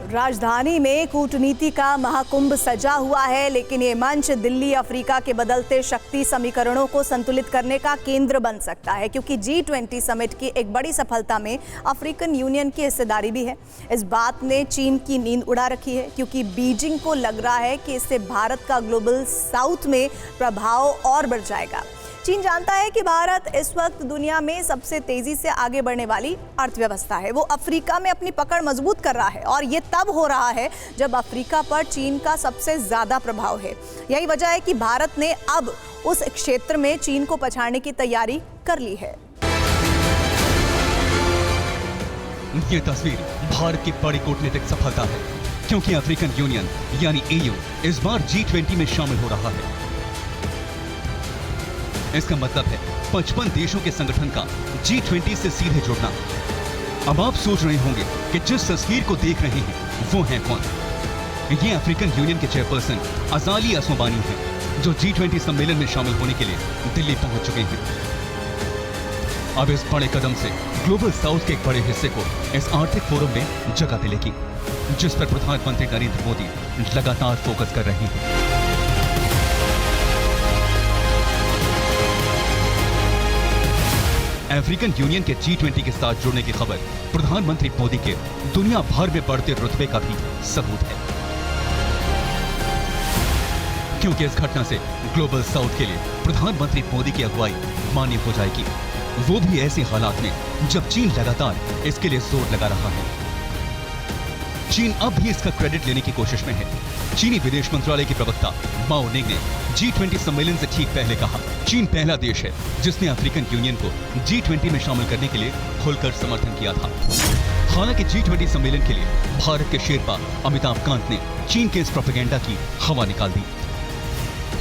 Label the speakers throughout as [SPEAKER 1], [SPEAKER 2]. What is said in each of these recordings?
[SPEAKER 1] राजधानी में कूटनीति का महाकुंभ सजा हुआ है, लेकिन ये मंच दिल्ली अफ्रीका के बदलते शक्ति समीकरणों को संतुलित करने का केंद्र बन सकता है, क्योंकि G20 समिट की एक बड़ी सफलता में अफ्रीकन यूनियन की हिस्सेदारी भी है। इस बात ने चीन की नींद उड़ा रखी है, क्योंकि बीजिंग को लग रहा है कि इससे भारत का ग्लोबल साउथ में प्रभाव और बढ़ जाएगा। चीन जानता है कि भारत इस वक्त दुनिया में सबसे तेजी से आगे बढ़ने वाली अर्थव्यवस्था है। वो अफ्रीका में अपनी पकड़ मजबूत कर रहा है, और ये तब हो रहा है जब अफ्रीका पर चीन का सबसे ज्यादा प्रभाव है। यही वजह है कि भारत ने अब उस क्षेत्र में चीन को पछाड़ने की तैयारी कर ली है।
[SPEAKER 2] ये तस्वीर भारत की बड़ी कूटनीतिक सफलता है, क्योंकि अफ्रीकन यूनियन यानी EU इस बार G20 में शामिल हो रहा है। इसका मतलब है 55 देशों के संगठन का G20 से सीधे जुड़ना। अब आप सोच रहे होंगे कि जिस तस्वीर को देख रहे हैं वो है कौन? ये अफ्रीकन यूनियन के चेयरपर्सन अजाली असोबानी हैं, जो G20 सम्मेलन में शामिल होने के लिए दिल्ली पहुंच चुके हैं। अब इस बड़े कदम से ग्लोबल साउथ के एक बड़े हिस्से को इस आर्थिक फोरम में जगह मिलेगी, जिस पर प्रधानमंत्री नरेंद्र मोदी लगातार फोकस कर रहे हैं। अफ्रीकन यूनियन के G20 के साथ जुड़ने की खबर प्रधानमंत्री मोदी के दुनिया भर में बढ़ते रुतबे का भी सबूत है, क्योंकि इस घटना से ग्लोबल साउथ के लिए प्रधानमंत्री मोदी की अगुवाई मान्य हो जाएगी, वो भी ऐसे हालात में जब चीन लगातार इसके लिए जोर लगा रहा है। चीन अब भी इसका क्रेडिट लेने की कोशिश में है। चीनी विदेश मंत्रालय की प्रवक्ता माओ निंग ने G20 सम्मेलन से ठीक पहले कहा, चीन पहला देश है जिसने अफ्रीकन यूनियन को G20 में शामिल करने के लिए खुलकर समर्थन किया था। हालांकि G20 सम्मेलन के लिए भारत के शेरपा अमिताभ कांत ने चीन के इस प्रोपेगेंडा की हवा निकाल दी।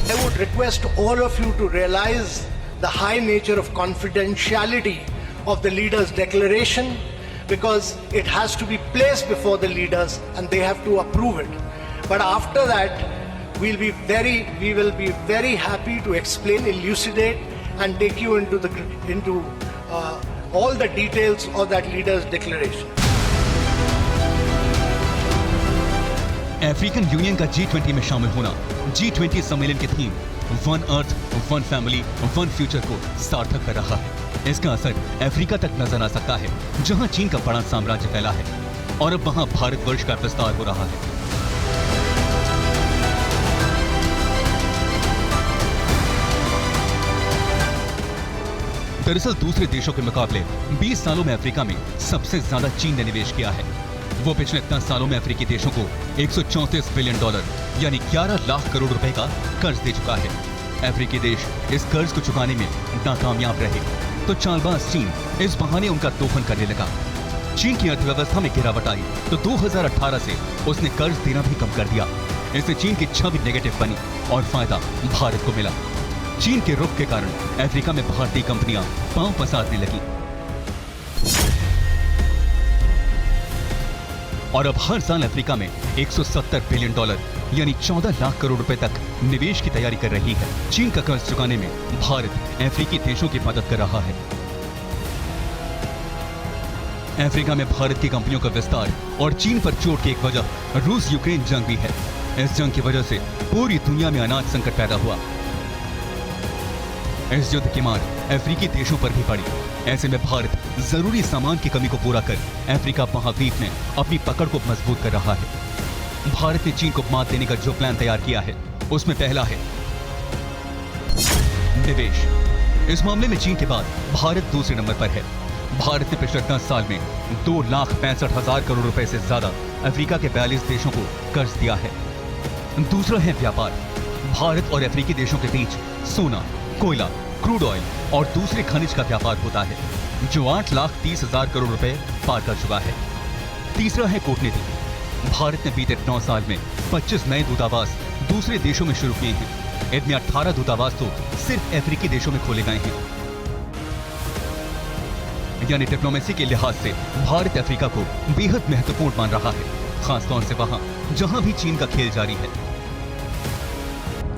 [SPEAKER 3] I would request all of you to realize the high nature of confidentiality of the leaders' declaration, because it has to be placed before the leaders and they have to approve it. But after that, we will be very happy to explain, elucidate, and take you into all the details of that leaders' declaration.
[SPEAKER 2] African union का G20 में शामिल होना G20 सम्मेलन की theme one earth, one family, one future को सार्थक कर रहा है। इसका असर अफ्रीका तक नजर आ सकता है, जहां चीन का बड़ा साम्राज्य फैला है और अब वहां भारतवर्ष का विस्तार हो रहा है। दरअसल दूसरे देशों के मुकाबले 20 सालों में अफ्रीका में सबसे ज्यादा चीन ने निवेश किया है। वो पिछले 10 सालों में अफ्रीकी देशों को $134 बिलियन यानी 11 लाख करोड़ रुपए का कर्ज दे चुका है। अफ्रीकी देश इस कर्ज को चुकाने में नाकामयाब रहे तो चालबाज चीन इस बहाने उनका दोहन करने लगा। चीन की अर्थव्यवस्था में गिरावट आई तो 2018 से उसने कर्ज देना भी कम कर दिया। इससे चीन की छवि नेगेटिव बनी और फायदा भारत को मिला। चीन के रुख के कारण अफ्रीका में भारतीय कंपनियां पांव पसारने लगी और अब हर साल अफ्रीका में $170 बिलियन यानी 14 लाख करोड़ रुपए तक निवेश की तैयारी कर रही है। चीन का कर्ज चुकाने में भारत अफ्रीकी देशों की मदद कर रहा है। अफ्रीका में भारत की कंपनियों का विस्तार और चीन पर चोट की एक वजह रूस यूक्रेन जंग भी है। इस जंग की वजह से पूरी दुनिया में अनाज संकट पैदा हुआ। इस युद्ध की मार अफ्रीकी देशों पर भी पड़ी। ऐसे में भारत जरूरी सामान की कमी को पूरा कर अफ्रीका महाद्वीप में अपनी पकड़ को मजबूत कर रहा है। भारत ने चीन को मात देने का जो प्लान तैयार किया है, उसमें पहला है निवेश। इस मामले में चीन के बाद भारत दूसरे नंबर पर है। भारत ने पिछले 10 साल में 2,65,000 करोड़ रुपए से ज्यादा अफ्रीका के 42 देशों को कर्ज दिया है। दूसरा है व्यापार। भारत और अफ्रीकी देशों के बीच सोना, कोयला, क्रूड ऑयल और दूसरे खनिज का व्यापार होता है, जो 8,30,000 करोड़ रुपए पार कर चुका है। तीसरा है कूटनीति। भारत ने बीते 9 साल में 25 नए दूतावास दूसरे देशों में शुरू किए हैं। इनमें 18 दूतावास तो सिर्फ अफ्रीकी देशों में खोले गए हैं। यानी डिप्लोमेसी के लिहाज से भारत अफ्रीका को बेहद महत्वपूर्ण मान रहा है, खासतौर से वहां जहां भी चीन का खेल जारी है।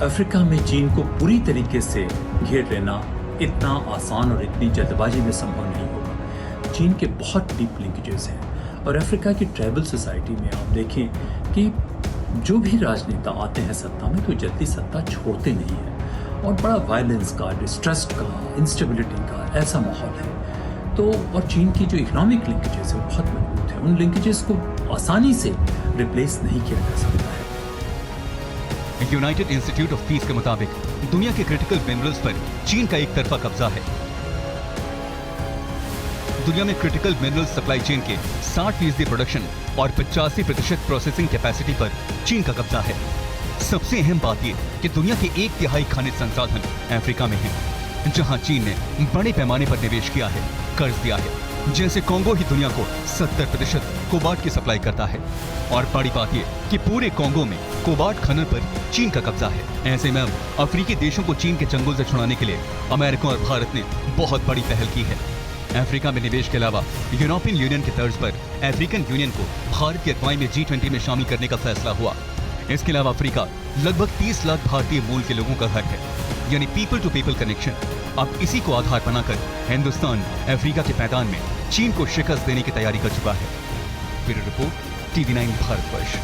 [SPEAKER 4] अफ्रीका में चीन को पूरी तरीके से घेर लेना इतना आसान और इतनी जल्दबाजी में संभव नहीं होगा। चीन के बहुत डीप लिंकेजेस हैं और अफ्रीका की ट्राइबल सोसाइटी में आप देखें कि जो भी राजनेता आते हैं सत्ता में तो जल्दी सत्ता छोड़ते नहीं हैं और बड़ा वायलेंस का, डिस्ट्रस्ट का, इंस्टेबिलिटी का ऐसा माहौल है। तो और चीन की जो इकोनॉमिक लिंकेजेस है वो बहुत मजबूत है, उन लिंकेजेस को आसानी से रिप्लेस नहीं किया जा सकता है।
[SPEAKER 2] यूनाइटेड इंस्टीट्यूट ऑफ पीस के मुताबिक दुनिया के क्रिटिकल मिनरल्स पर चीन का एक तरफा कब्जा है। दुनिया में क्रिटिकल मिनरल सप्लाई चेन के 60% प्रोडक्शन और 85% प्रोसेसिंग कैपेसिटी पर चीन का कब्जा है। सबसे अहम बात यह कि दुनिया के 1/3 खनिज संसाधन अफ्रीका में हैं, जहां चीन ने बड़े पैमाने पर निवेश किया है, कर्ज दिया है। जैसे कोंगो ही दुनिया को 70% कोबाल्ट की सप्लाई करता है। और बड़ी बात यह कि पूरे कोंगो में कोबाल्ट खनन पर चीन का कब्जा है। ऐसे में अब अफ्रीकी देशों को चीन के चंगुल से छुड़ाने के लिए अमेरिका और भारत ने बहुत बड़ी पहल की है। अफ्रीका में निवेश के अलावा यूरोपियन यूनियन के तर्ज पर अफ्रीकन यूनियन को भारत की अगुवाई में G20 में शामिल करने का फैसला हुआ। इसके अलावा अफ्रीका लगभग 30 लाख भारतीय मूल के लोगों का घर है, यानी पीपल टू पीपल कनेक्शन। अब इसी को आधार बनाकर हिंदुस्तान अफ्रीका के मैदान में चीन को शिकस्त देने की तैयारी कर चुका है। Bureau report, TV9 Bharatvarsh.